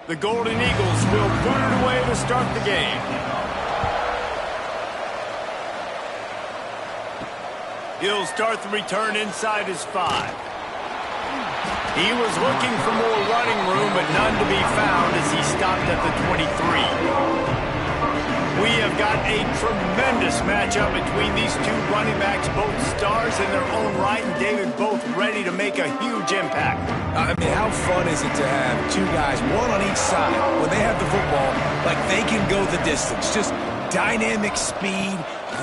The Golden Eagles will boot it away to start the game. He'll start the return inside his 5. He was looking for more running room, but none to be found as he stopped at the 23. We have got a tremendous matchup between these two running backs, both stars in their own right, and David, both ready to make a huge impact. I mean, how fun is it to have two guys, one on each side, when they have the football, like they can go the distance. Just dynamic speed,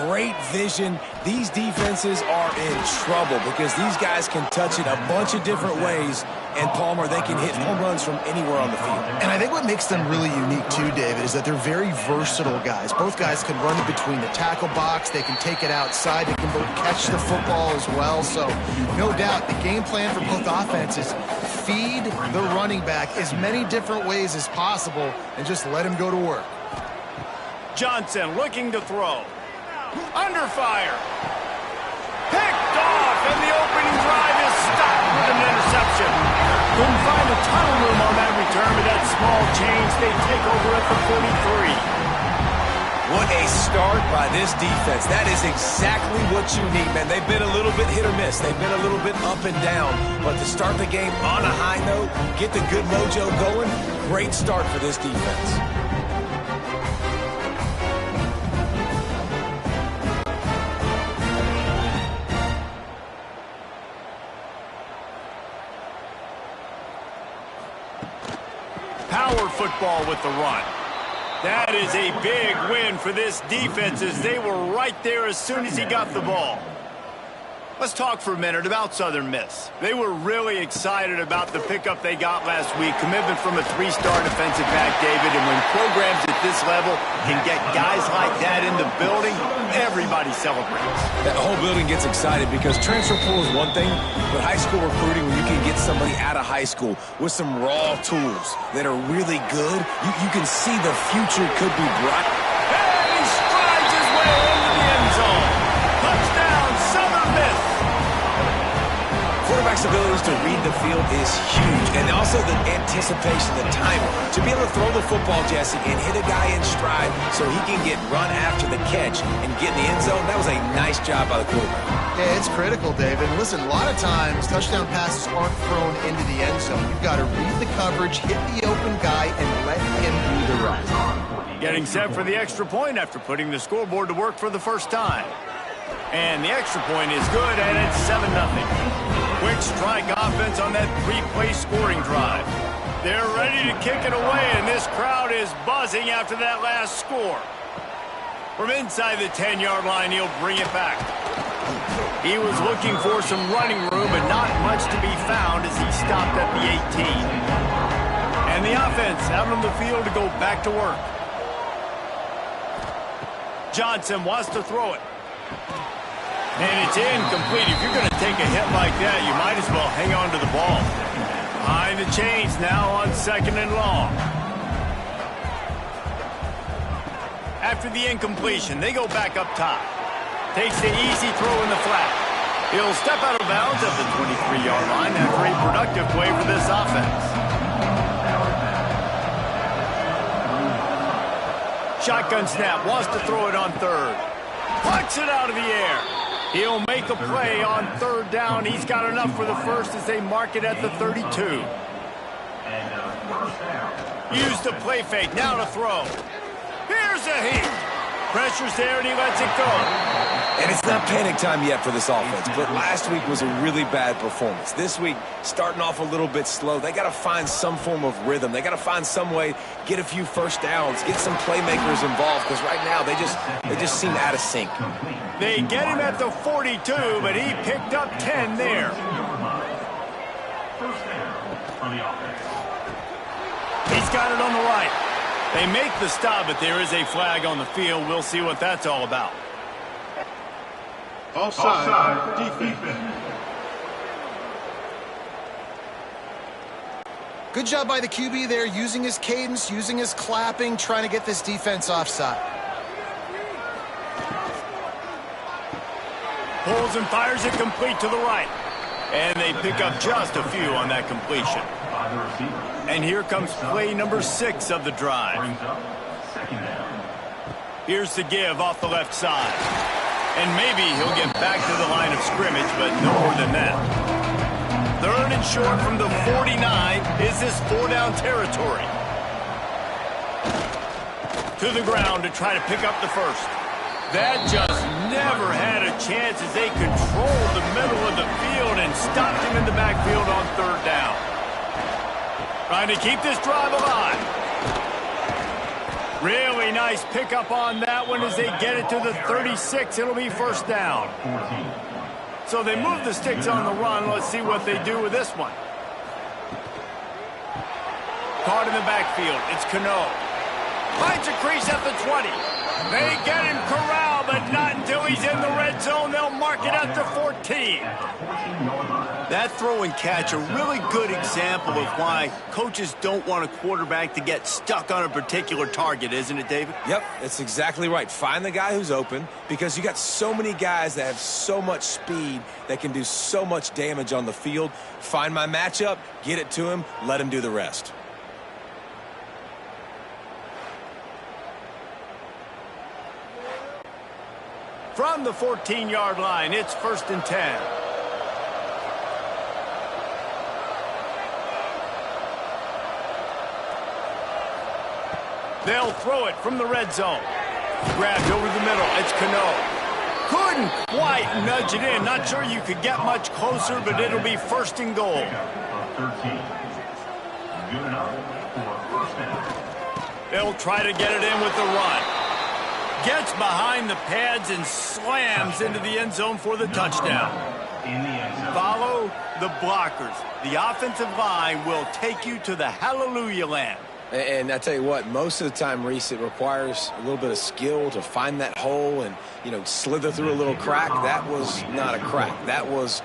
great vision. These defenses are in trouble because these guys can touch it a bunch of different ways, and Palmer, they can hit home runs from anywhere on the field. And I think what makes them really unique too, David, is that they're very versatile guys. Both guys can run between the tackle box. They can take it outside. They can both catch the football as well. So no doubt the game plan for both offenses, feed the running back as many different ways as possible and just let him go to work. Johnson looking to throw. Under fire. Picked off, and the opening drive is stopped with an interception. Couldn't find a ton of room on that return, but that small change, they take over at the 43. What a start by this defense. That is exactly what you need, man. They've been a little bit hit or miss. They've been a little bit up and down. But to start the game on a high note, get the good mojo going, great start for this defense. Power football with the run. That is a big win for this defense as they were right there as soon as he got the ball. Let's talk for a minute about Southern Miss. They were really excited about the pickup they got last week. Commitment from a 3-star defensive back, David. And when programs at this level can get guys like that in the building, everybody celebrates. That whole building gets excited because transfer portal is one thing, but high school recruiting, when you can get somebody out of high school with some raw tools that are really good, you can see the future could be bright. And he strides his way into the end zone. Touchdown, Southern Miss. Quarterback's abilities to read the field is huge, and also the anticipation, the timing. To be able to throw the football, Jesse, and hit a guy in stride so he can get run after the catch and get in the end zone, that was a nice job by the quarterback. Yeah, it's critical, David. Listen, a lot of times touchdown passes aren't thrown into the end zone. You've got to read the coverage, hit the open guy, and let him do the rest. Getting set for the extra point after putting the scoreboard to work for the first time. And the extra point is good, and it's 7-0. Quick strike offense on that 3-play scoring drive. They're ready to kick it away, and this crowd is buzzing after that last score. From inside the 10-yard line, he'll bring it back. He was looking for some running room, but not much to be found as he stopped at the 18. And the offense out on the field to go back to work. Johnson wants to throw it. And it's incomplete. If you're going to take a hit like that, you might as well hang on to the ball. Behind the chains now on 2nd and long. After the incompletion, they go back up top. Takes the easy throw in the flat. He'll step out of bounds at the 23-yard line after a productive play for this offense. Shotgun snap, wants to throw it on 3rd. Puts it out of the air. He'll make a play on 3rd down. He's got enough for the first as they mark it at the 32. Use the play fake, now to throw. Here's a heat. Pressure's there and he lets it go. And it's not panic time yet for this offense, but last week was a really bad performance. This week, starting off a little bit slow. They got to find some form of rhythm. They got to find some way, get a few first downs, get some playmakers involved, because right now they just seem out of sync. They get him at the 42, but he picked up 10 there. He's got it on the right. They make the stop, but there is a flag on the field. We'll see what that's all about. Offside, defense. Good job by the QB there, using his cadence, using his clapping, trying to get this defense offside. Pulls and fires it complete to the right. And they pick up just a few on that completion. by the receiver. And here comes play number 6 of the drive. Brings up second down. Here's the give off the left side. And maybe he'll get back to the line of scrimmage, but no more than that. 3rd and short from the 49 is this 4-down territory. To the ground to try to pick up the first. That just never had a chance as they controlled the middle of the field and stopped him in the backfield on 3rd down. Trying to keep this drive alive. Really nice pickup on that one as they get it to the 36. It'll be 1st down. 14. So they move the sticks on the run. Let's see what they do with this one. Caught in the backfield. It's Cano. Finds a crease at the 20. They get him corralled, but not until he's in the red zone. They'll mark it at the 14. That throw and catch, a really good example of why coaches don't want a quarterback to get stuck on a particular target, isn't it, David? Yep, it's exactly right. Find the guy who's open because you got so many guys that have so much speed that can do so much damage on the field. Find my matchup, get it to him, let him do the rest. From the 14-yard line, it's 1st and 10. They'll throw it from the red zone. Grabbed over the middle. It's Cano. Couldn't quite nudge it in. Not sure you could get much closer, but it'll be 1st and goal. 13. Good enough for 1st down. They'll try to get it in with the run. Gets behind the pads and slams into the end zone for the touchdown. In the end zone. Follow the blockers. The offensive line will take you to the hallelujah land. And I tell you what, most of the time, Reese, it requires a little bit of skill to find that hole and, slither through a little crack. That was not a crack. That was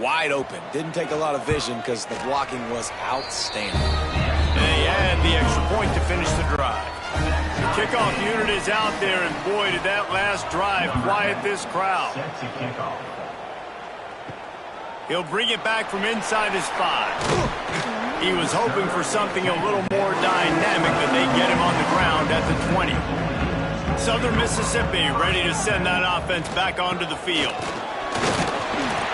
wide open. Didn't take a lot of vision because the blocking was outstanding. They add the extra point to finish the drive. The kickoff unit is out there, and boy, did that last drive quiet this crowd. Set to kick off. He'll bring it back from inside his 5. He was hoping for something a little more dynamic, but they get him on the ground at the 20. Southern Mississippi ready to send that offense back onto the field.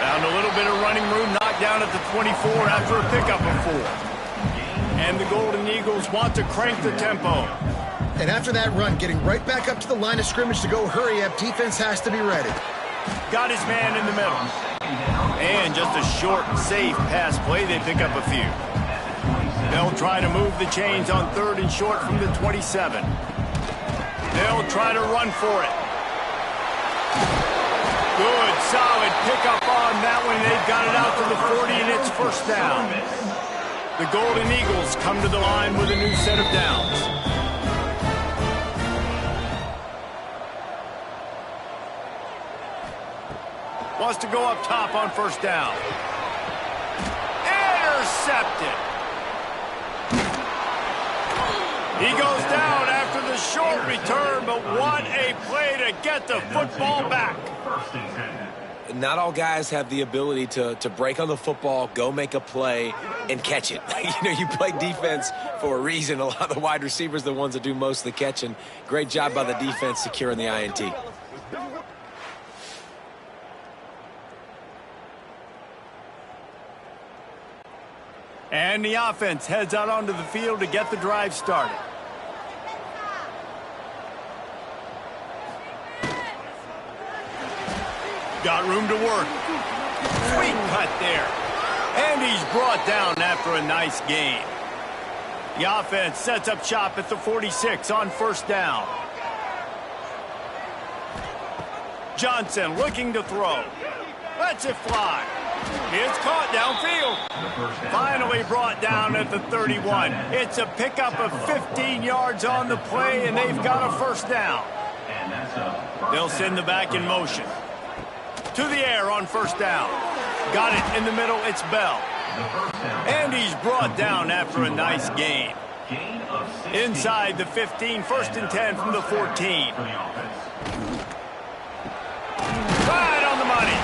Found a little bit of running room, knocked down at the 24 after a pickup of 4. And the Golden Eagles want to crank the tempo. And after that run, getting right back up to the line of scrimmage to go hurry up, defense has to be ready. Got his man in the middle. And just a short, safe pass play, they pick up a few. They'll try to move the chains on 3rd and short from the 27. They'll try to run for it. Good, solid pickup on that one. They've got it out to the 40, and it's 1st down. The Golden Eagles come to the line with a new set of downs. Wants to go up top on 1st down. Intercepted. He goes down after the short return, but what a play to get the football back. 1st and 10. Not all guys have the ability to break on the football, go make a play, and catch it. You play defense for a reason. A lot of the wide receivers are the ones that do most of the catching. Great job by the defense securing the INT. And the offense heads out onto the field to get the drive started. Got room to work. Sweet cut there. And he's brought down after a nice gain. The offense sets up shop at the 46 on 1st down. Johnson looking to throw. Lets it fly. It's caught downfield. Finally brought down at the 31. It's a pickup of 15 yards on the play, and they've got a 1st down. They'll send the back in motion. To the air on 1st down. Got it in the middle. It's Bell. And he's brought down after a nice gain. Inside the 15, 1st and 10 from the 14. Right on the money.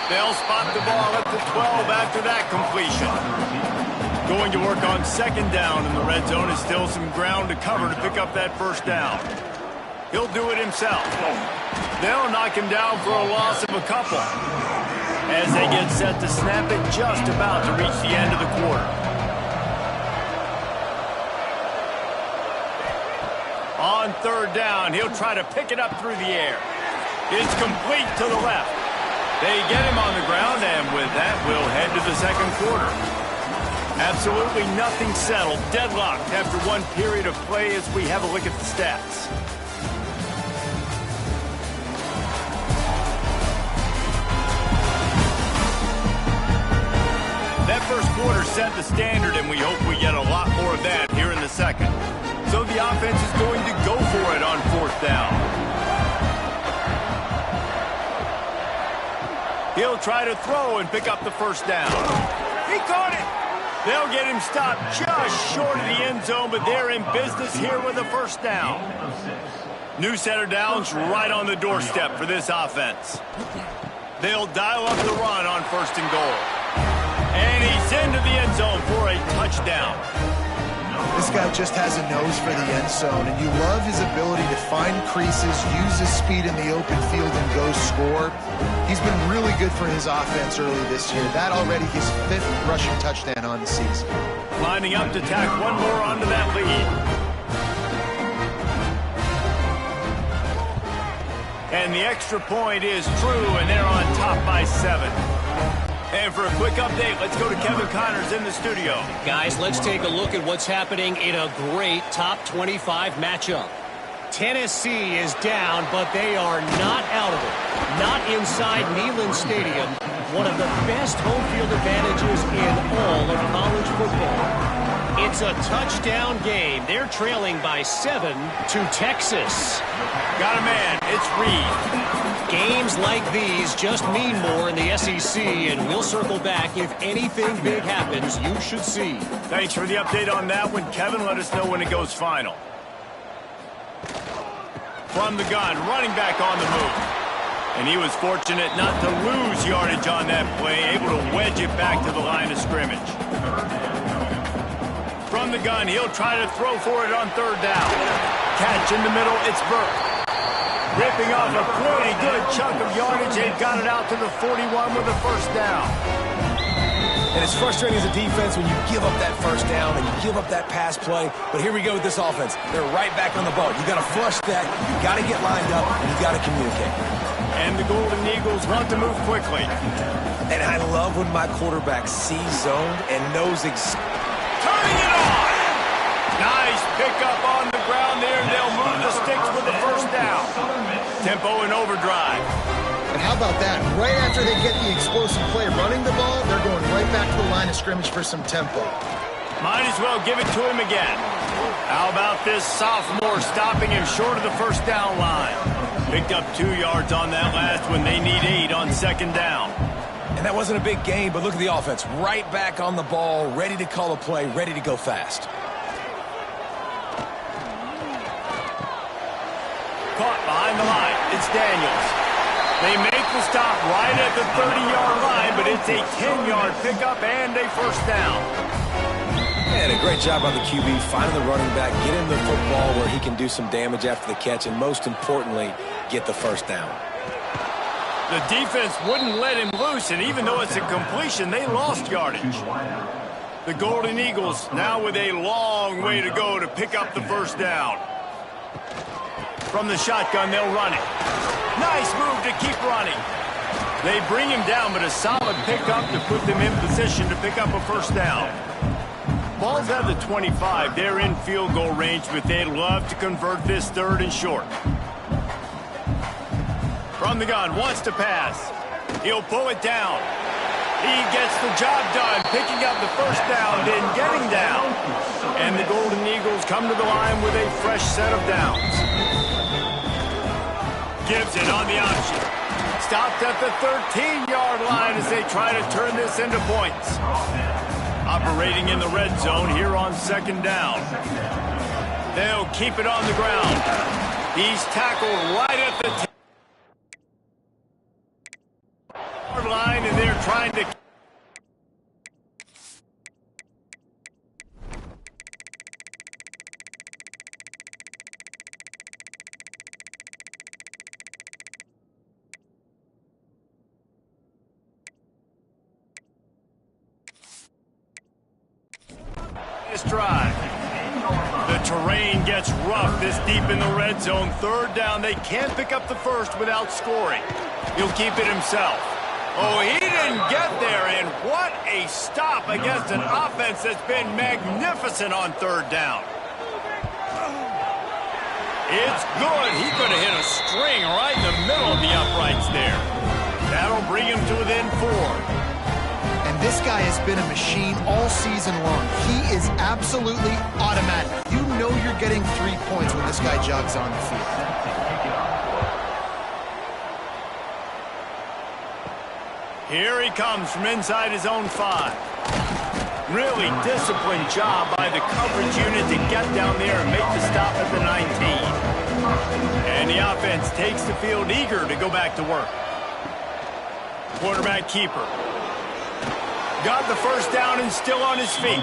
They'll spot the ball at the 12 after that completion. going to work on second down in the red zone. Is still some ground to cover to pick up that first down. He'll do it himself. They'll knock him down for a loss of a couple as they get set to snap it just about to reach the end of the quarter. On third down, he'll try to pick it up through the air. It's complete to the left. They get him on the ground, and with that, we'll head to the second quarter. Absolutely nothing settled, deadlocked after one period of play as we have a look at the stats. That first quarter set the standard, and we hope we get a lot more of that here in the second. So the offense is going to go for it on fourth down. He'll try to throw and pick up the first down. He caught it. They'll get him stopped just short of the end zone, but they're in business here with a first down. New set of downs right on the doorstep for this offense. They'll dial up the run on first and goal. And he's into the end zone for a touchdown. This guy just has a nose for the end zone, and you love his ability to find creases, use his speed in the open field, and go score. He's been really good for his offense early this year. That already his 5th rushing touchdown on the season. Lining up to tack one more onto that lead. And the extra point is true, and they're on top by 7. And for a quick update, let's go to Kevin Connors in the studio. Guys, let's take a look at what's happening in a great top 25 matchup. Tennessee is down, but they are not out of it. Not inside Neyland Stadium, one of the best home field advantages in all of college football. It's a touchdown game. They're trailing by 7 to Texas. Got a man. It's Reed. Games like these just mean more in the SEC, and we'll circle back if anything big happens you should see. Thanks for the update on that one, Kevin. Let us know when it goes final. From the gun, running back on the move. And he was fortunate not to lose yardage on that play, able to wedge it back to the line of scrimmage. From the gun, he'll try to throw for it on third down. Catch in the middle, it's Burke. Ripping off a pretty good chunk of yardage. They've got it out to the 41 with a first down. And it's frustrating as a defense when you give up that first down and you give up that pass play. But here we go with this offense. They're right back on the ball. You got to flush that. You got to get lined up, and you got to communicate. And the Golden Eagles want to move quickly. And I love when my quarterback sees zoned and knows turning it on. Nice pickup on the ground there, and they'll move the sticks with the first down. Tempo and overdrive. And how about that? Right after they get the explosive play running the ball, they're going right back to the line of scrimmage for some tempo. Might as well give it to him again. How about this sophomore stopping him short of the first down line? Picked up 2 yards on that last one. They need 8 on second down. And that wasn't a big gain, but look at the offense. Right back on the ball, ready to call a play, ready to go fast. Caught behind the line. It's Daniels. They make the stop right at the 30-yard line, but it's a 10-yard pickup and a first down. And a great job on the QB, finding the running back, get him the football where he can do some damage after the catch, and most importantly, get the first down. The defense wouldn't let him loose, and even though it's a completion, they lost yardage. The Golden Eagles now with a long way to go to pick up the first down. From the shotgun, they'll run it. Nice move to keep running. They bring him down, but a solid pickup to put them in position to pick up a first down. Ball's at the 25. They're in field goal range, but they'd love to convert this third and short. From the gun, wants to pass. He'll pull it down. He gets the job done, picking up the first down, then getting down. And the Golden Eagles come to the line with a fresh set of downs. Gives it on the option. Stopped at the 13-yard line as they try to turn this into points. Operating in the red zone here on second down. They'll keep it on the ground. He's tackled right at the 10-yard line, and they're trying to this drive. The terrain gets rough this deep in the red zone. Third down, they can't pick up the first without scoring. He'll keep it himself. Oh, he didn't get there, and what a stop against an offense that's been magnificent on third down. It's good. He could have hit a string right in the middle of the uprights there. That'll bring him to within 4. And this guy has been a machine all season long. He is absolutely automatic. You know you're getting 3 points when this guy jogs on the field. Here he comes from inside his own 5. Really disciplined job by the coverage unit to get down there and make the stop at the 19. And the offense takes the field eager to go back to work. Quarterback keeper. Got the first down and still on his feet.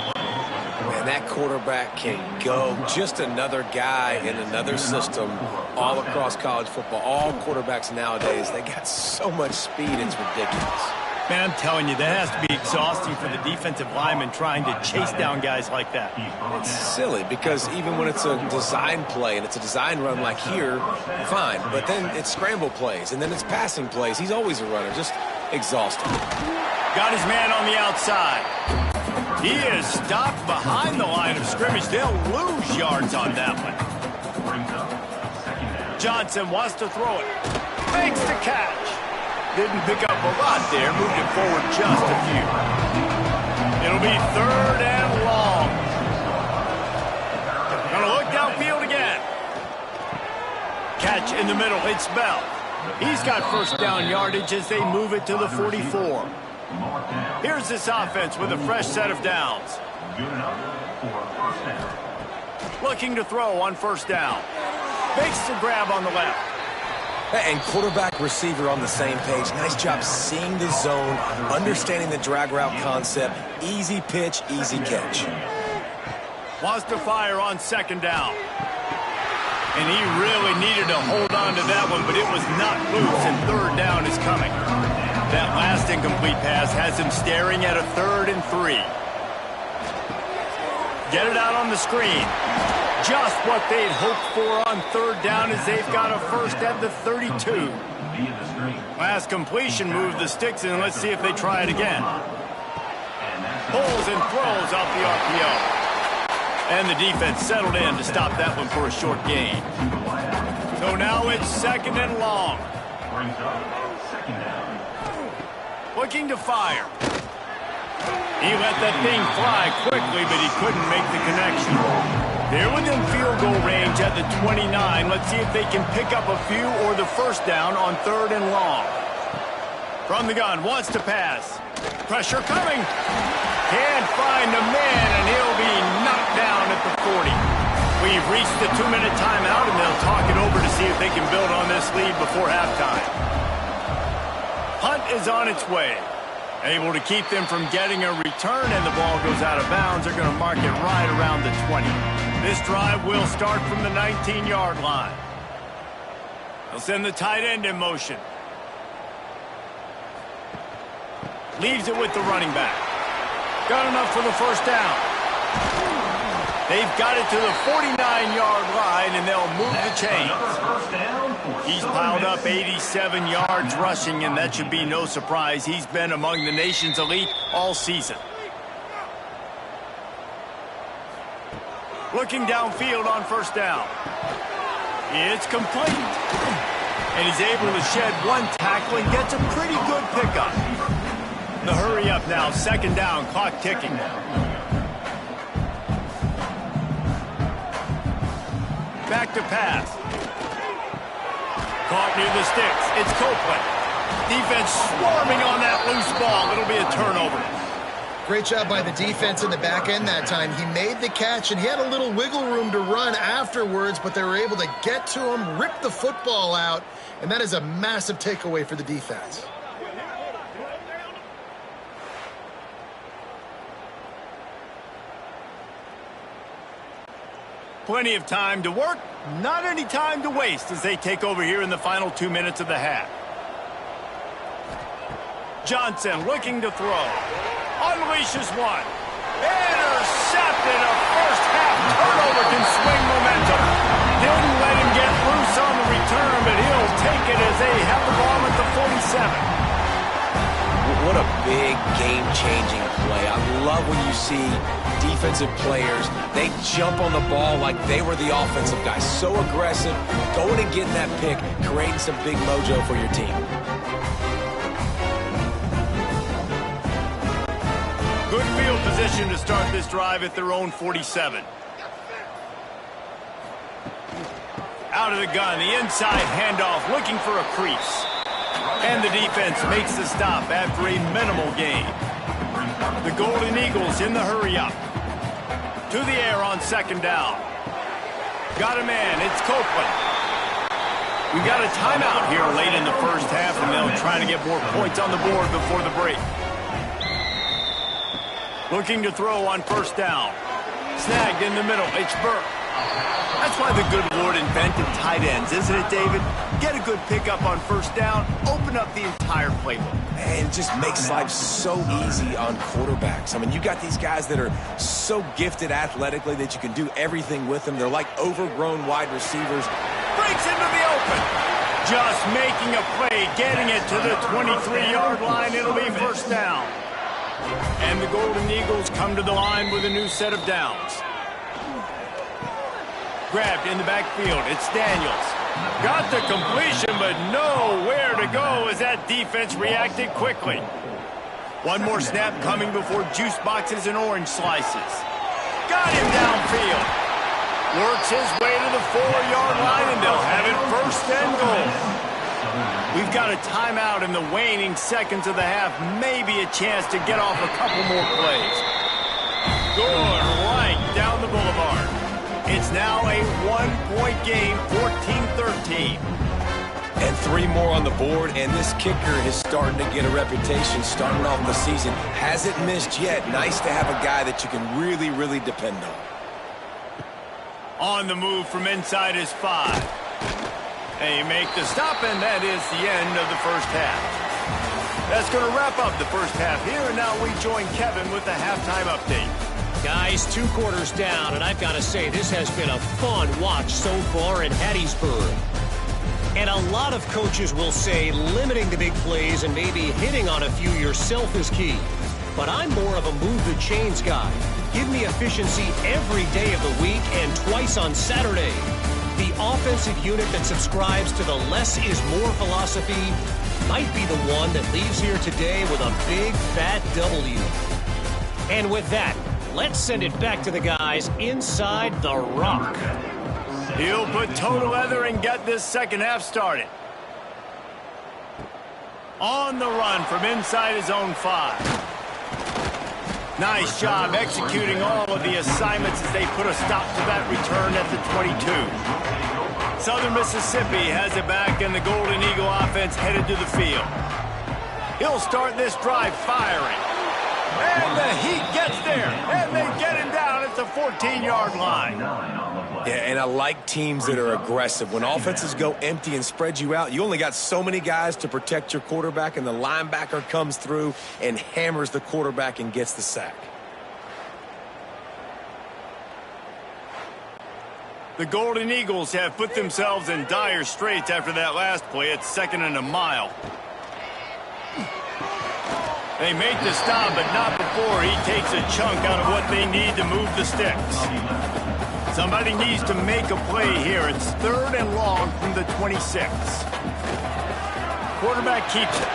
Man, that quarterback can go. Just another guy in another system all across college football. All quarterbacks nowadays, they got so much speed, it's ridiculous. Man, I'm telling you, that has to be exhausting for the defensive lineman trying to chase down guys like that. It's silly because even when it's a design play and it's a design run like here, fine. But then it's scramble plays and then it's passing plays. He's always a runner. Just exhausting. Got his man on the outside. He is stopped behind the line of scrimmage. They'll lose yards on that one. Johnson wants to throw it. Makes the catch. Didn't pick up a lot there. Moved it forward just a few. It'll be third and long. Gonna look downfield again. Catch in the middle. It's Bell. He's got first down yardage as they move it to the 44. Here's this offense with a fresh set of downs. Looking to throw on first down. Makes the grab on the left. And quarterback receiver on the same page. Nice job seeing the zone, understanding the drag route concept. Easy pitch, easy catch. Wants to fire on second down. And he really needed to hold on to that one, but it was not loose, and third down is coming. That last incomplete pass has him staring at a 3rd and 3. Get it out on the screen. Just what they'd hoped for on third down as they've got a first at the 32. Last completion moved the sticks in. Let's see if they try it again. Pulls and throws off the RPO. And the defense settled in to stop that one for a short gain. So now it's second and long. Looking to fire. He let that thing fly quickly, but he couldn't make the connection. They're within field goal range at the 29. Let's see if they can pick up a few or the first down on third and long. From the gun, wants to pass. Pressure coming. Can't find a man, and he'll be knocked down at the 40. We've reached the 2-minute timeout, and they'll talk it over to see if they can build on this lead before halftime. Punt is on its way. Able to keep them from getting a return, and the ball goes out of bounds. They're going to mark it right around the 20. This drive will start from the 19-yard line. They'll send the tight end in motion. Leaves it with the running back. Got enough for the first down. They've got it to the 49-yard line, and they'll move the chains. He's piled up 87 yards rushing, and that should be no surprise. He's been among the nation's elite all season. Looking downfield on first down. It's complete. And he's able to shed one tackle and gets a pretty good pickup. The hurry up now, second down, clock ticking. Back to pass. Caught near the sticks. It's Copeland. Defense swarming on that loose ball. It'll be a turnover. Great job by the defense in the back end that time. He made the catch, and he had a little wiggle room to run afterwards, but they were able to get to him, rip the football out, and that is a massive takeaway for the defense. Plenty of time to work, not any time to waste as they take over here in the final 2 minutes of the half. Johnson looking to throw. Unleashes one. Intercepted! intercepted. A first-half turnover can swing momentum. Didn't let him get loose on the return, but he'll take it as they have the ball at the 47. What a big game-changing play. I love when you see defensive players, they jump on the ball like they were the offensive guys. So aggressive, going and getting that pick, creating some big mojo for your team. Good field position to start this drive at their own 47. Out of the gun, the inside handoff, looking for a crease. And the defense makes the stop after a minimal gain. The Golden Eagles in the hurry-up. To the air on second down. Got a man, it's Copeland. We got a timeout here late in the first half, and they'll try to get more points on the board before the break. Looking to throw on first down. Snagged in the middle, it's Burke. That's why the good Lord invented tight ends, isn't it, David? Get a good pickup on first down, open up the entire playbook. And it just makes life so easy on quarterbacks. I mean, you got these guys that are so gifted athletically that you can do everything with them. They're like overgrown wide receivers. Breaks into the open. Just making a play, getting it to the 23-yard line. It'll be first down. And the Golden Eagles come to the line with a new set of downs. Grabbed in the backfield. It's Daniels. Got the completion, but nowhere to go as that defense reacted quickly. One more snap coming before juice boxes and orange slices. Got him downfield. Works his way to the 4-yard line, and they'll have it first and goal. We've got a timeout in the waning seconds of the half. Maybe a chance to get off a couple more plays. Good right down the boulevard. It's now a one-point game, 14-13. And 3 more on the board, and this kicker is starting to get a reputation starting off the season. Hasn't missed yet. Nice to have a guy that you can really, really depend on. On the move from inside his 5. They make the stop, and that is the end of the first half. That's going to wrap up the first half here, and now we join Kevin with the halftime update. Guys, 2 quarters down, and I've got to say, this has been a fun watch so far in Hattiesburg. And a lot of coaches will say limiting the big plays and maybe hitting on a few yourself is key. But I'm more of a move the chains guy. Give me efficiency every day of the week and twice on Saturday. The offensive unit that subscribes to the less is more philosophy might be the one that leaves here today with a big fat W. And with that, let's send it back to the guys inside the Rock. He'll put toe to leather and get this second half started. On the run from inside his own 5. Nice job executing all of the assignments as they put a stop to that return at the 22. Southern Mississippi has it back, and the Golden Eagle offense headed to the field. He'll start this drive firing. And the Heat gets there, and they get him down at the 14-yard line. Yeah, and I like teams that are aggressive. When offenses go empty and spread you out, you only got so many guys to protect your quarterback, and the linebacker comes through and hammers the quarterback and gets the sack. The Golden Eagles have put themselves in dire straits after that last play. It's 2nd and a mile. They make the stop, but not before he takes a chunk out of what they need to move the sticks. Somebody needs to make a play here. It's 3rd and long from the 26. Quarterback keeps it.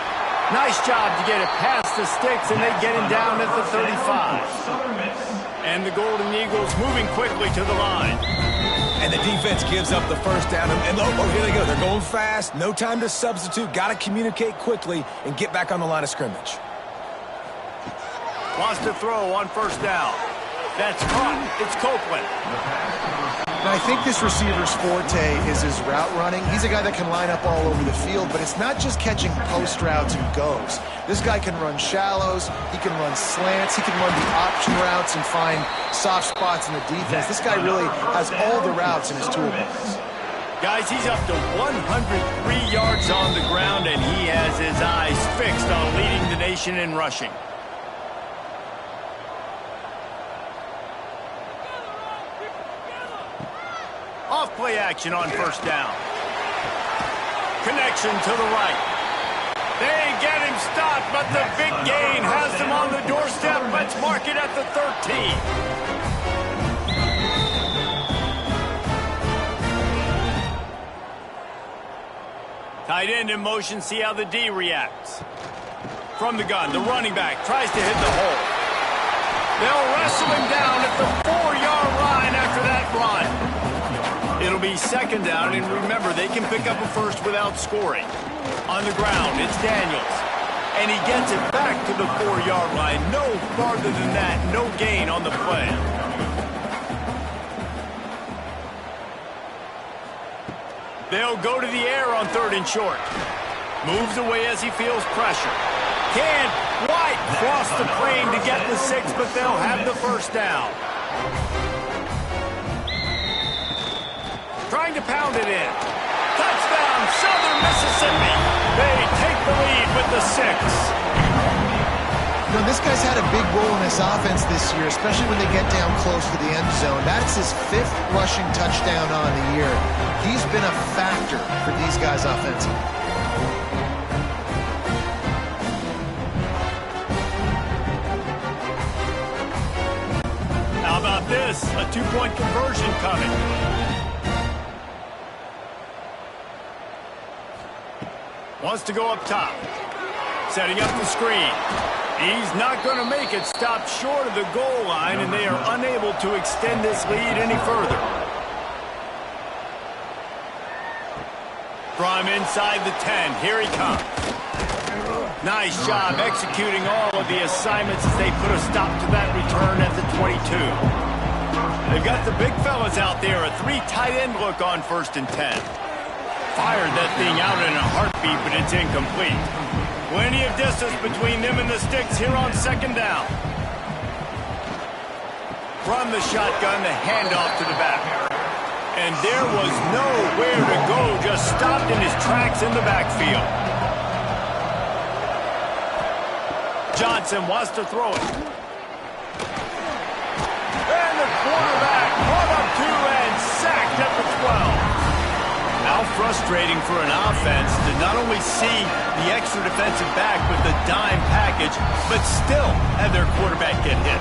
Nice job to get it past the sticks, and they get him down at the 35. And the Golden Eagles moving quickly to the line. And the defense gives up the first down. And oh, here they go. They're going fast. No time to substitute. Got to communicate quickly and get back on the line of scrimmage. Wants to throw on first down. That's caught. It's Copeland. And I think this receiver's forte is his route running. He's a guy that can line up all over the field, but it's not just catching post routes and goes. This guy can run shallows, he can run slants, he can run the option routes and find soft spots in the defense. This guy really has all the routes in his toolbox. Guys, he's up to 103 yards on the ground, and he has his eyes fixed on leading the nation in rushing. play action on first down. Connection to the right. They get him stopped, but the big gain has him on the doorstep. Let's mark it at the 13. Tight end in motion, see how the D reacts. From the gun, the running back tries to hit the hole. They'll wrestle him down at the 4-yard line after that run. It'll be second down, and remember, they can pick up a first without scoring. On the ground, it's Daniels. And he gets it back to the 4-yard line. No farther than that, no gain on the play. They'll go to the air on 3rd and short. Moves away as he feels pressure. Can't quite cross the plane to get the 6, but they'll have the first down. Trying to pound it in. Touchdown, Southern Mississippi. They take the lead with the 6. You know, this guy's had a big role in this offense this year, especially when they get down close to the end zone. That's his 5th rushing touchdown on the year. He's been a factor for these guys offensively. How about this? A 2-point conversion coming. Wants to go up top. Setting up the screen. He's not going to make it. Stopped short of the goal line, and they are unable to extend this lead any further. From inside the 10, here he comes. Nice job executing all of the assignments as they put a stop to that return at the 22. They've got the big fellas out there, a 3 tight end look on 1st and 10. Fired that thing out in a heartbeat, but it's incomplete. Plenty of distance between them and the sticks here on 2nd down. From the shotgun, the handoff to the back. And there was nowhere to go, just stopped in his tracks in the backfield. Johnson wants to throw it. And the quarterback brought up 2 and sacked at the 12. How frustrating for an offense to not only see the extra defensive back with the dime package, but still have their quarterback get hit.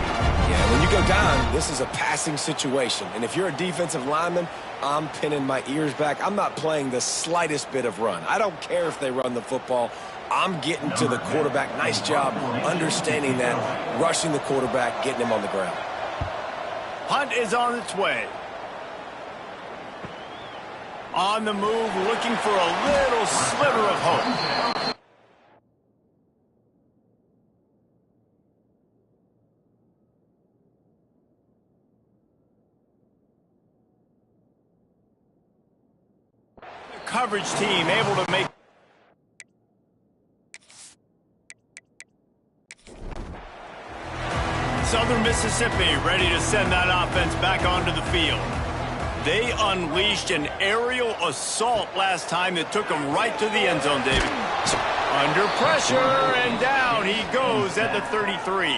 Yeah, when you go down, this is a passing situation. And if you're a defensive lineman, I'm pinning my ears back. I'm not playing the slightest bit of run. I don't care if they run the football. I'm getting to the quarterback. Nice job understanding that, rushing the quarterback, getting him on the ground. Punt is on its way. On the move, looking for a little sliver of hope. The coverage team able to make Southern Mississippi ready to send that offense back onto the field. They unleashed an aerial assault last time that took them right to the end zone, David. Under pressure, and down he goes at the 33.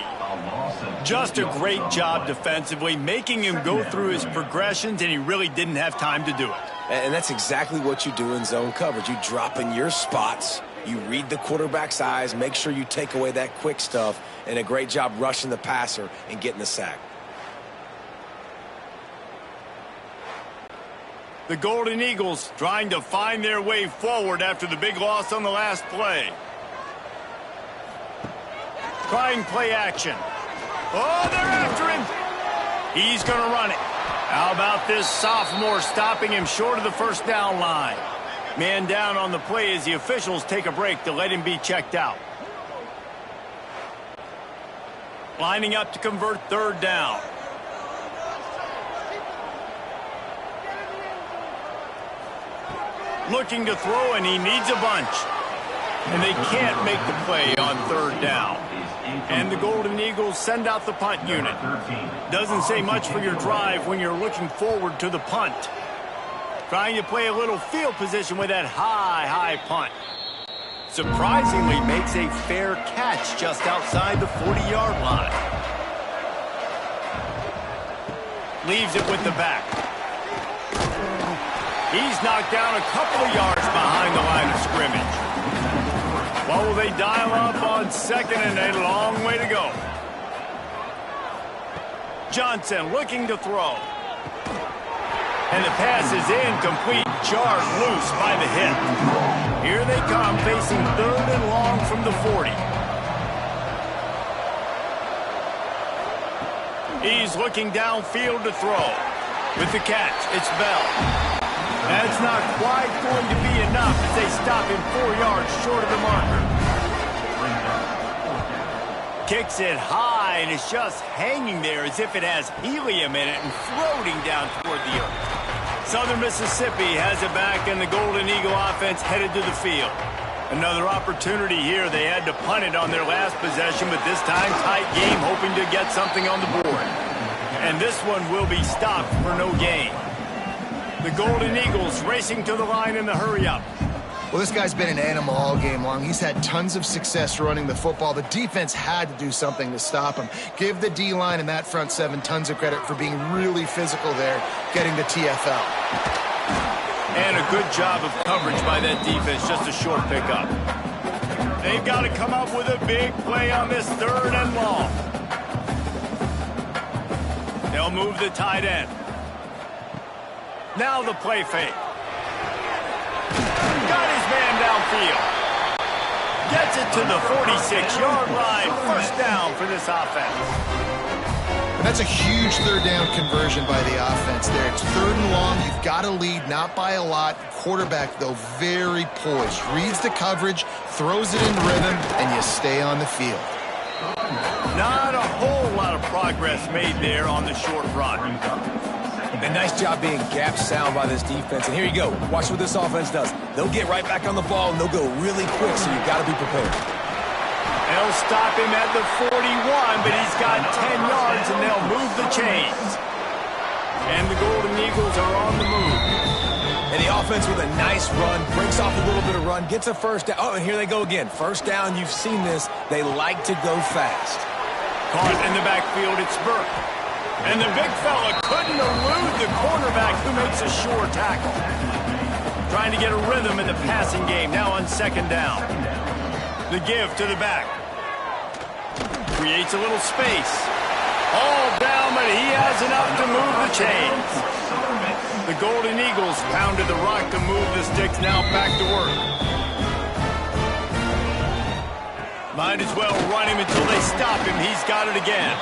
Just a great job defensively, making him go through his progressions, and he really didn't have time to do it. And that's exactly what you do in zone coverage. You drop in your spots, you read the quarterback's eyes, make sure you take away that quick stuff, and a great job rushing the passer and getting the sack. The Golden Eagles trying to find their way forward after the big loss on the last play. Trying play action. Oh, they're after him. He's going to run it. How about this sophomore stopping him short of the 1st down line? Man down on the play as the officials take a break to let him be checked out. Lining up to convert 3rd down. Looking to throw, and he needs a bunch. And they can't make the play on 3rd down. And the Golden Eagles send out the punt unit. Doesn't say much for your drive when you're looking forward to the punt. Trying to play a little field position with that high punt. Surprisingly makes a fair catch just outside the 40-yard line. Leaves it with the back. He's knocked down a couple of yards behind the line of scrimmage. Well, will they dial up on 2nd and a long way to go? Johnson looking to throw. And the pass is incomplete, jarred loose by the hip. Here they come, facing 3rd and long from the 40. He's looking downfield to throw. With the catch, it's Bell. That's not quite going to be enough as they stop him 4 yards short of the marker. Kicks it high, and it's just hanging there as if it has helium in it and floating down toward the earth. Southern Mississippi has it back, and the Golden Eagle offense headed to the field. Another opportunity here. They had to punt it on their last possession, but this time tight game, hoping to get something on the board. And this one will be stopped for no gain. The Golden Eagles racing to the line in the hurry-up. Well, this guy's been an animal all game long. He's had tons of success running the football. The defense had to do something to stop him. Give the D-line and that front seven tons of credit for being really physical there, getting the TFL. And a good job of coverage by that defense, just a short pickup. They've got to come up with a big play on this 3rd and long. They'll move the tight end. Now the play fake. Got his man downfield. Gets it to the 46-yard line. First down for this offense. And that's a huge 3rd down conversion by the offense there. It's 3rd and long. You've got to lead, not by a lot. Quarterback, though, very poised. Reads the coverage, throws it in rhythm, and you stay on the field. Not a whole lot of progress made there on the short run. A nice job being gap sound by this defense. And here you go. Watch what this offense does. They'll get right back on the ball, and they'll go really quick, so you've got to be prepared. They'll stop him at the 41, but he's got 10 yards, and they'll move the chains. And the Golden Eagles are on the move. And the offense with a nice run, breaks off a little bit of run, gets a first down. Oh, and here they go again. First down, you've seen this. They like to go fast. Caught in the backfield, it's Burke. And the big fella couldn't elude the cornerback who makes a sure tackle. Trying to get a rhythm in the passing game, now on 2nd down. The give to the back. Creates a little space. All down, but he has enough to move the chains. The Golden Eagles pounded the rock to move the sticks, now back to work. Might as well run him until they stop him. He's got it again.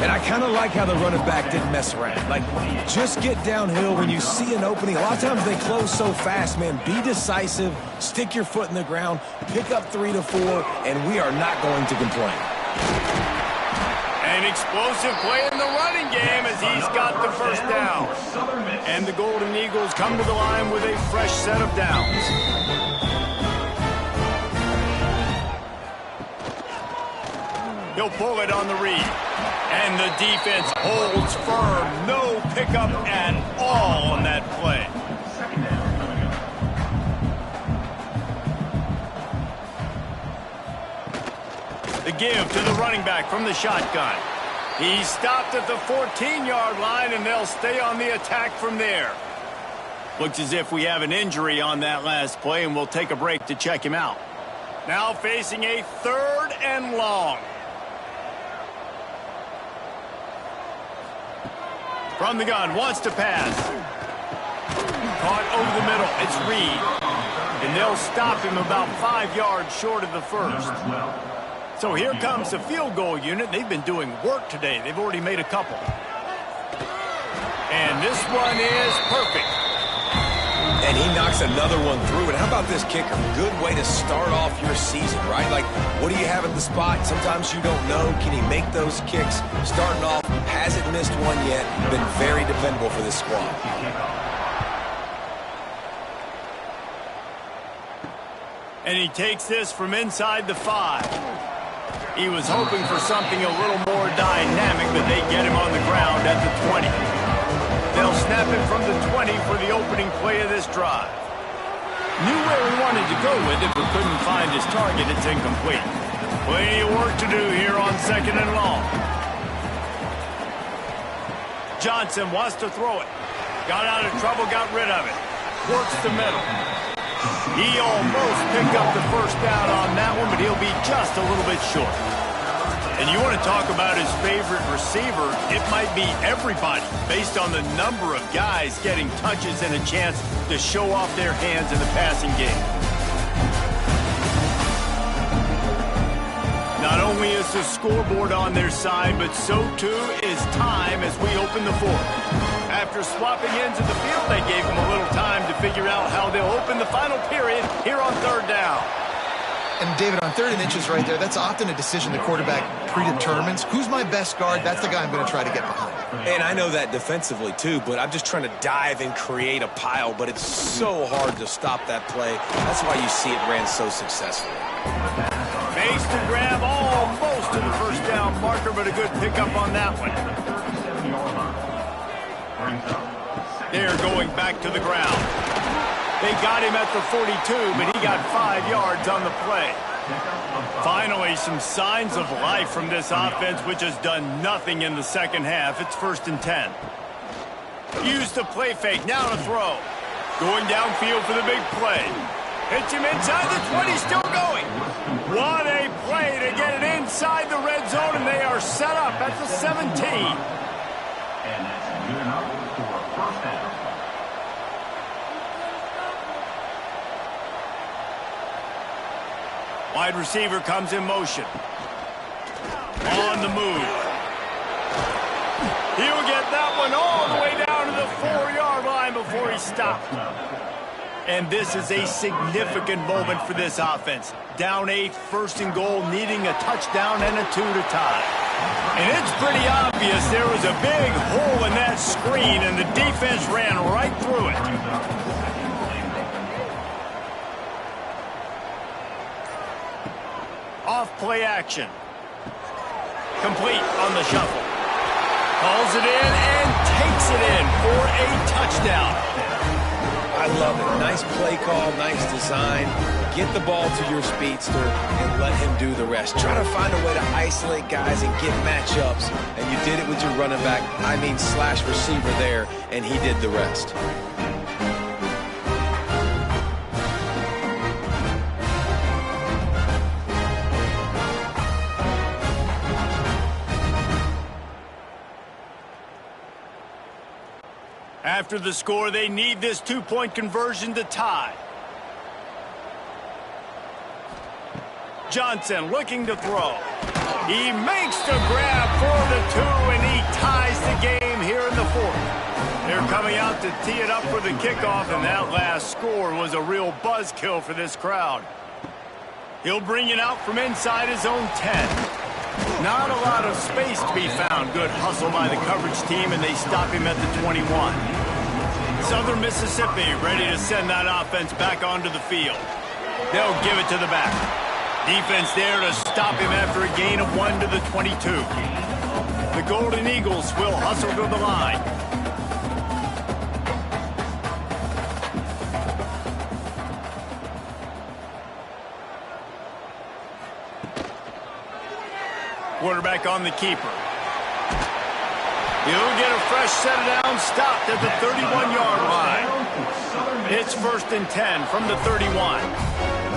And I kind of like how the running back didn't mess around. Like, just get downhill when you see an opening. A lot of times they close so fast, man. Be decisive, stick your foot in the ground, pick up 3 to 4, and we are not going to complain. An explosive play in the running game as he's got the first down. And the Golden Eagles come to the line with a fresh set of downs. He'll pull it on the read. And the defense holds firm. No pickup at all on that play. The give to the running back from the shotgun. He's stopped at the 14-yard line, and they'll stay on the attack from there. Looks as if we have an injury on that last play, and we'll take a break to check him out. Now facing a 3rd and long. From the gun, wants to pass. Caught over the middle, it's Reed. And they'll stop him about 5 yards short of the first. So here comes the field goal unit. They've been doing work today. They've already made a couple. And this one is perfect. And he knocks another one through. And how about this kicker? Good way to start off your season, right? Like, what do you have in the spot? Sometimes you don't know. Can he make those kicks? Starting off, hasn't missed one yet. Been very dependable for this squad. And he takes this from inside the 5. He was hoping for something a little more dynamic, but they get him on the ground at the 20. They'll snap it from the 20 for the opening play of this drive. Knew where he wanted to go with it, but couldn't find his target. It's incomplete. Plenty of work to do here on 2nd and long. Johnson wants to throw it. Got out of trouble, got rid of it. Works the middle. He almost picked up the first down on that one, but he'll be just a little bit short. And you want to talk about his favorite receiver, it might be everybody based on the number of guys getting touches and a chance to show off their hands in the passing game. Not only is the scoreboard on their side, but so too is time as we open the fourth. After swapping ends of the field, they gave him a little time to figure out how they'll open the final period here on third down. And David, on 3rd and inches right there, that's often a decision the quarterback predetermines. Who's my best guard? That's the guy I'm going to try to get behind. And I know that defensively too, but I'm just trying to dive and create a pile, but it's so hard to stop that play. That's why you see it ran so successfully. Makes the grab almost to the first down marker, but a good pickup on that one. They're going back to the ground. They got him at the 42, but he got 5 yards on the play. Finally, some signs of life from this offense, which has done nothing in the second half. It's 1st and 10. Use the play fake, now to throw. Going downfield for the big play. Hits him inside the 20, still going. What a play to get it inside the red zone, and they are set up at the 17. And that's good enough for a first down. Wide receiver comes in motion. On the move. He'll get that one all the way down to the 4-yard line before he stopped. And this is a significant moment for this offense. Down 8, 1st and goal, needing a touchdown and a 2 to tie. And it's pretty obvious there was a big hole in that screen, and the defense ran right through it. Off play action. Complete on the shuffle. Calls it in and takes it in for a touchdown. I love it. Nice play call, nice design. Get the ball to your speedster and let him do the rest. Try to find a way to isolate guys and get matchups. And you did it with your running back, slash receiver there, and he did the rest. After the score, they need this 2-point conversion to tie. Johnson looking to throw. He makes the grab for the 2, and he ties the game here in the 4th. They're coming out to tee it up for the kickoff, and that last score was a real buzzkill for this crowd. He'll bring it out from inside his own 10. Not a lot of space to be found. Good hustle by the coverage team, and they stop him at the 21. Southern Mississippi ready to send that offense back onto the field. They'll give it to the back. Defense there to stop him after a gain of 1 to the 22. The Golden Eagles will hustle to the line. Quarterback on the keeper. He'll get a fresh set down, stopped at the 31-yard line. It's 1st and 10 from the 31.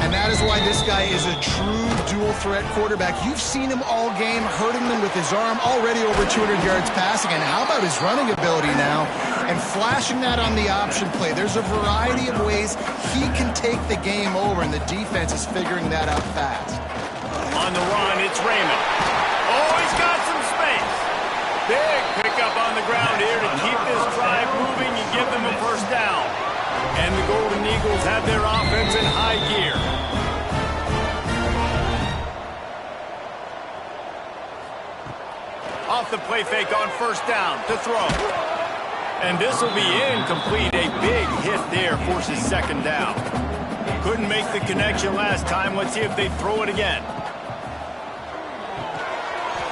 And that is why this guy is a true dual-threat quarterback. You've seen him all game, hurting them with his arm, already over 200 yards passing. And how about his running ability now? And flashing that on the option play. There's a variety of ways he can take the game over, and the defense is figuring that out fast. On the run, it's Raymond. Oh, he's got some space. Big pickup on the ground here to keep this drive moving and give them a first down. And the Golden Eagles have their offense in high gear. Off the play fake on 1st down to throw. And this will be incomplete. A big hit there forces 2nd down. Couldn't make the connection last time. Let's see if they throw it again.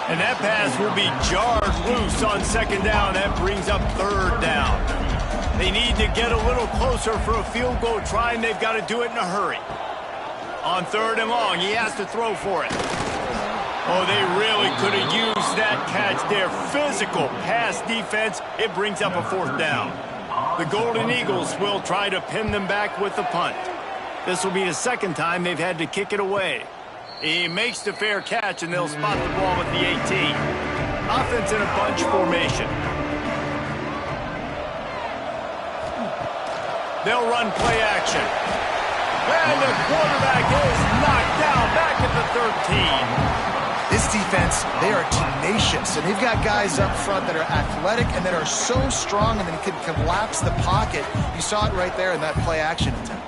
And that pass will be jarred loose on 2nd down. That brings up 3rd down. They need to get a little closer for a field goal try, and they've got to do it in a hurry. On 3rd and long, he has to throw for it. Oh, they really could have used that catch there. Physical pass defense. It brings up a 4th down. The Golden Eagles will try to pin them back with the punt. This will be the second time they've had to kick it away. He makes the fair catch, and they'll spot the ball at the 18. Offense in a bunch formation. They'll run play action. And the quarterback is knocked down back at the 13. This defense, they are tenacious, and they've got guys up front that are athletic and that are so strong and that can collapse the pocket. You saw it right there in that play action attempt.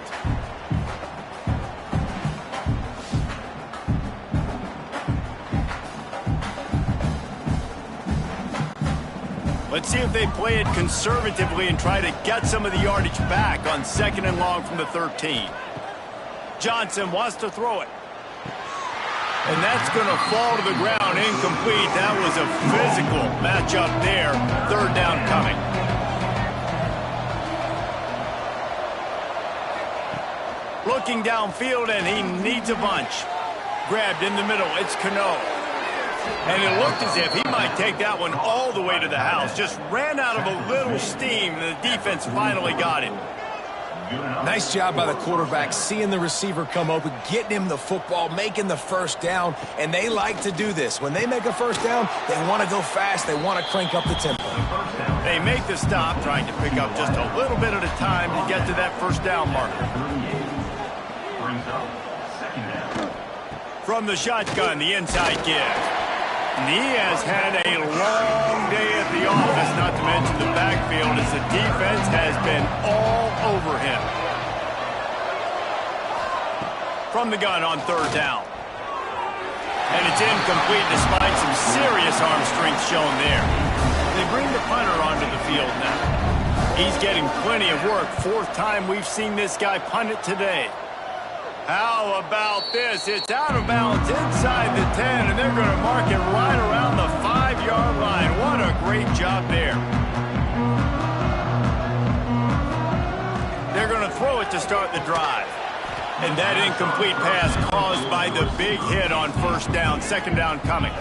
Let's see if they play it conservatively and try to get some of the yardage back on 2nd and long from the 13. Johnson wants to throw it. And that's going to fall to the ground, incomplete. That was a physical matchup there. 3rd down coming. Looking downfield, and he needs a bunch. Grabbed in the middle. It's Cano. And it looked as if he might take that one all the way to the house. Just ran out of a little steam, and the defense finally got him. Nice job by the quarterback, seeing the receiver come open, getting him the football, making the first down, and they like to do this. When they make a first down, they want to go fast, they want to crank up the tempo. They make the stop, trying to pick up just a little bit at a time to get to that first down marker. From the shotgun, the inside give. And he has had a long day at the office, not to mention the backfield, as the defense has been all over him. From the gun on 3rd down. And it's incomplete despite some serious arm strength shown there. They bring the punter onto the field now. He's getting plenty of work. 4th time we've seen this guy punt it today. How about this? It's out of bounds inside the 10, and they're going to mark it right around the 5-yard line. What a great job there. They're going to throw it to start the drive. And that incomplete pass caused by the big hit on 1st down. 2nd down coming.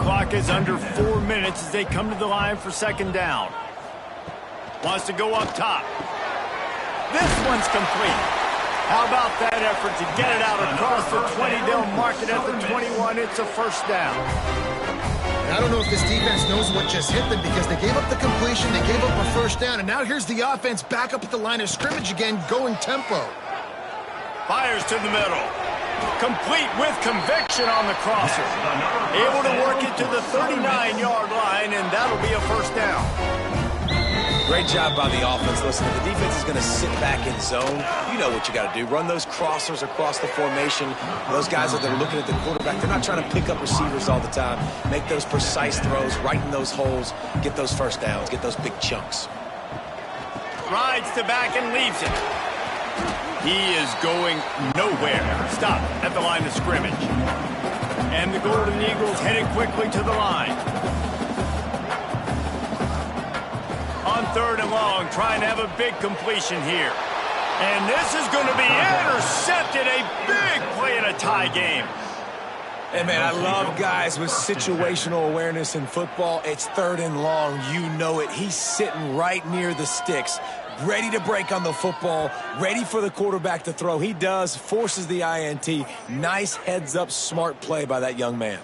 Clock is under 4 minutes as they come to the line for 2nd down. Wants to go up top. This one's complete. How about that effort to get it out across the 20? They'll mark it at the 21. It's a 1st down. I don't know if this defense knows what just hit them because they gave up the completion, they gave up a 1st down, and now here's the offense back up at the line of scrimmage again, going tempo. Fires to the middle. Complete with conviction on the crosser. Able to work it to the 39-yard line, and that'll be a 1st down. Great job by the offense. Listen, if the defense is going to sit back in zone, you know what you got to do. Run those crossers across the formation. Those guys that are looking at the quarterback, they're not trying to pick up receivers all the time. Make those precise throws, right in those holes, get those 1st downs, get those big chunks. Rides to back and leaves it. He is going nowhere. Stop at the line of scrimmage. And the Golden Eagles headed quickly to the line. On 3rd and long, trying to have a big completion here. And this is going to be intercepted. A big play in a tie game. Hey, man, I love guys with situational awareness in football. It's 3rd and long. You know it. He's sitting right near the sticks, ready to break on the football, ready for the quarterback to throw. He does, forces the INT. Nice heads-up, smart play by that young man.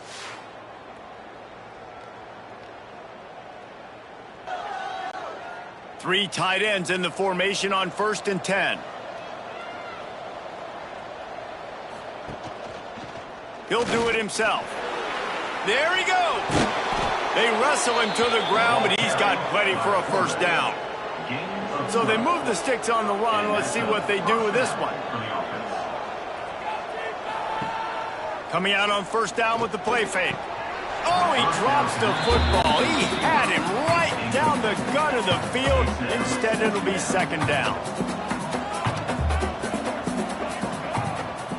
Three tight ends in the formation on 1st and 10. He'll do it himself. There he goes. They wrestle him to the ground, but he's got plenty for a 1st down. So they move the sticks on the run. Let's see what they do with this one. Coming out on 1st down with the play fake. Oh, he drops the football. He had him right down the gut of the field. Instead, it'll be 2nd down.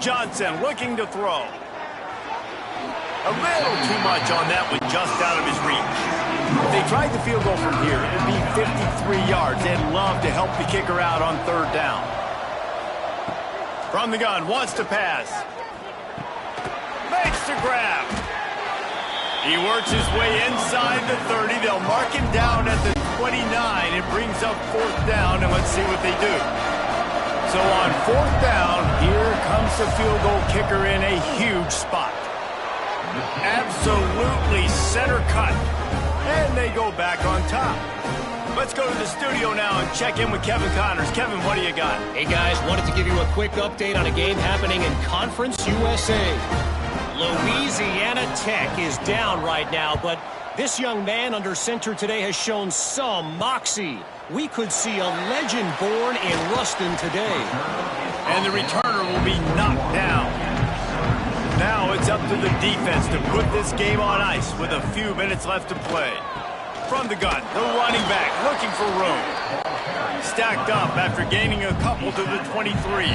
Johnson looking to throw. A little too much on that one, just out of his reach. If they tried the field goal from here, it'd be 53 yards. They'd love to help the kicker out on 3rd down. From the gun, wants to pass. Makes the grab. He works his way inside the 30. They'll mark him down at the 29. It brings up 4th down, and let's see what they do. So on 4th down, here comes the field goal kicker in a huge spot. Absolutely center cut. And they go back on top. Let's go to the studio now and check in with Kevin Connors. Kevin, what do you got? Hey, guys, wanted to give you a quick update on a game happening in Conference USA. Louisiana Tech is down right now, but this young man under center today has shown some moxie. We could see a legend born in Ruston today. And the returner will be knocked down. Now it's up to the defense to put this game on ice with a few minutes left to play. From the gun, the running back looking for room. Stacked up after gaining a couple to the 23.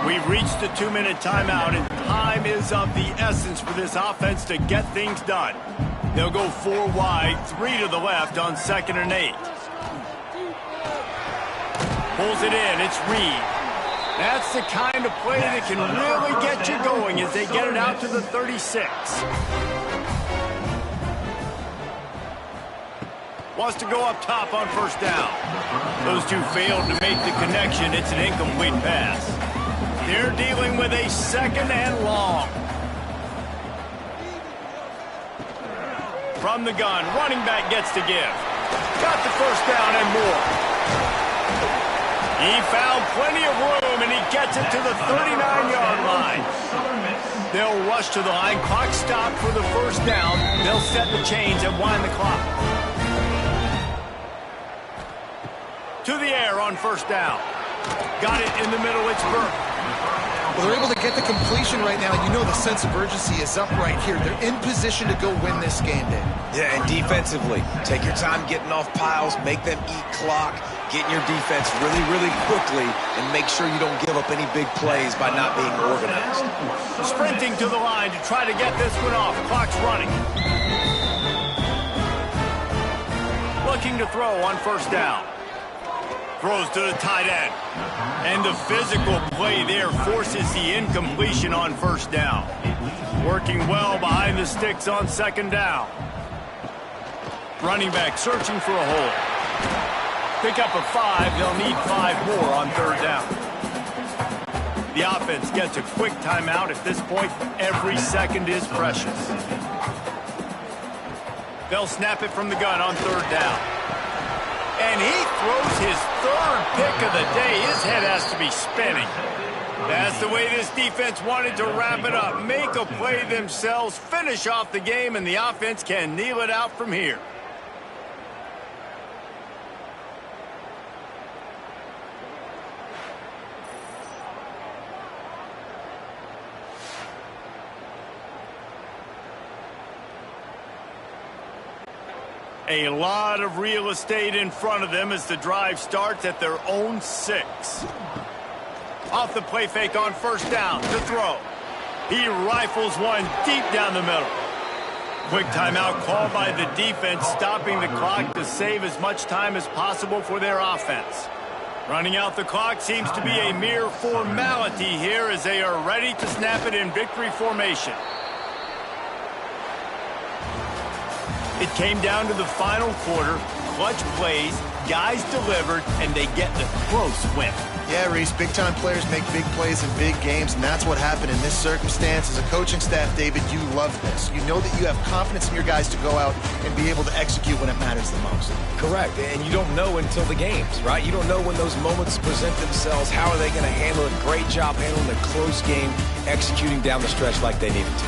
We've reached the 2-minute timeout, and time is of the essence for this offense to get things done. They'll go 4 wide, 3 to the left on 2nd and 8. Pulls it in, it's Reed. That's the kind of play that can really get you going as they get it out to the 36. Wants to go up top on 1st down. Those two failed to make the connection. It's an incomplete pass. They're dealing with a 2nd and long. From the gun, running back gets to give. Got the 1st down and more. He found plenty of room, and he gets it to the 39-yard line. They'll rush to the line. Clock stopped for the 1st down. They'll set the chains and wind the clock. To the air on 1st down. Got it in the middle. It's Burke. Well, they're able to get the completion right now. You know the sense of urgency is up right here. They're in position to go win this game, Dave. Yeah, and defensively, take your time getting off piles, make them eat clock, get in your defense really, really quickly, and make sure you don't give up any big plays by not being organized. Sprinting to the line to try to get this one off. Clock's running. Looking to throw on 1st down. Throws to the tight end. And the physical play there forces the incompletion on 1st down. Working well behind the sticks on 2nd down. Running back searching for a hole. Pick up a 5. They'll need 5 more on 3rd down. The offense gets a quick timeout. At this point, every second is precious. They'll snap it from the gun on 3rd down. And he throws his 3rd pick of the day. His head has to be spinning. That's the way this defense wanted to wrap it up. Make a play themselves, finish off the game, and the offense can kneel it out from here. A lot of real estate in front of them as the drive starts at their own 6. Off the play fake on 1st down to throw. He rifles one deep down the middle. Quick timeout called by the defense, stopping the clock to save as much time as possible for their offense. Running out the clock seems to be a mere formality here as they are ready to snap it in victory formation. It came down to the final quarter, clutch plays, guys delivered, and they get the close win. Yeah, Reese, big-time players make big plays in big games, and that's what happened in this circumstance. As a coaching staff, David, you love this. You know that you have confidence in your guys to go out and be able to execute when it matters the most. Correct, and you don't know until the games, right? You don't know when those moments present themselves. How are they going to handle it? Great job handling a close game, executing down the stretch like they needed to.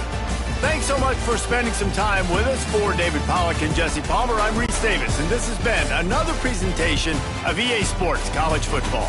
Thanks so much for spending some time with us. For David Pollack and Jesse Palmer, I'm Reese Davis, and this has been another presentation of EA Sports College Football.